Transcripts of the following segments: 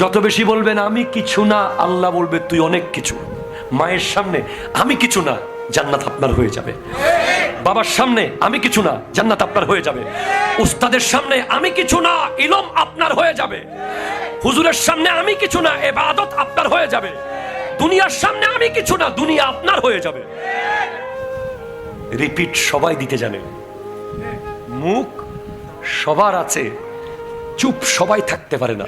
যত বেশি বলবেন আমি কিছু না, আল্লাহ বলবে তুই অনেক কিছু। মায়ের সামনে আমি কিছু না, জান্নাত আপনার হয়ে যাবে। বাবার সামনে আমি কিছু না, জান্নাত আপনার হয়ে যাবে। উস্তাদের সামনে আমি কিছু না, ইলম আপনার হয়ে যাবে। হুজুরের সামনে আমি কিছু না, ইবাদত আপনার হয়ে যাবে। দুনিয়ার সামনে আমি কিছু না, দুনিয়া আপনার হয়ে যাবে। রিপিট সবাই দিতে জানে, মুখ সবার আছে, চুপ সবাই থাকতে পারে না।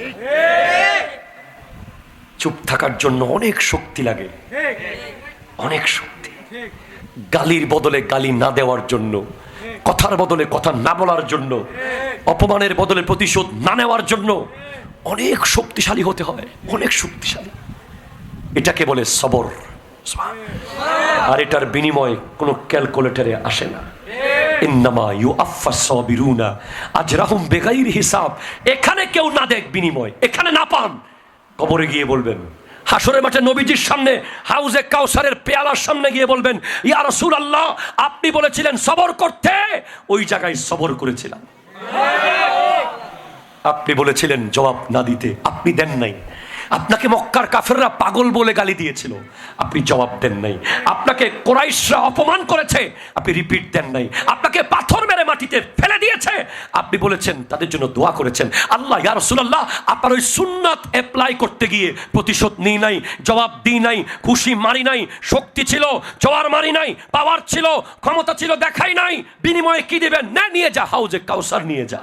চুপ থাকার জন্য অনেক শক্তি লাগে, অনেক শক্তি। গালির বদলে গালি না দেওয়ার জন্য, কথার বদলে কথা না বলার জন্য, অপমানের বদলে প্রতিশোধ না নেওয়ার জন্য অনেক শক্তিশালী হতে হয়, অনেক শক্তিশালী। এটাকে বলে সবর। আর এটার বিনিময় কোনো ক্যালকুলেটরে আসে না। ইন্নামা ইউআফফাস সাবিরুনা আজরাহুম বিগাইরি হিসাব। এখানে কেউ না দেখ বিনিময়, এখানে না পান, কবরে গিয়ে বলবেন। হাসরের মাঠে নবীজির সামনে, হাউজে কাউসারের পেয়ালার সামনে গিয়ে বলবেন, ইয়া রাসূলুল্লাহ, আপনি বলেছিলেন সবর করতে, ওই জায়গায় সবর করেছিলাম। আপনি বলেছিলেন জবাব না দিতে, আপনি দেন নাই। আপনাকে মক্কার কাফেররা পাগল বলে গালি দিয়েছিল, আপনি জবাব দেন নাই। আপনাকে কুরাইশরা অপমান করেছে, আপনি রিপিট দেন নাই। আপনাকে পাথর মেরে মাটিতে ফেলে দিয়েছে, আপনি বলেছেন, তাদের জন্য দোয়া করেছেন, আল্লাহ ইয়া রাসূলুল্লাহ, আপনার ওই সুন্নাত অ্যাপ্লাই করতে গিয়ে প্রতিশোধ নিই নাই, জবাব দিই নাই, খুশি মারি নাই, শক্তি ছিল জোয়ার মারি নাই, পাওয়ার ছিল, ক্ষমতা ছিল দেখাই নাই। বিনিময়ে কি দিবেন? না, নিয়ে যা, হাউজে কাউসার নিয়ে যা।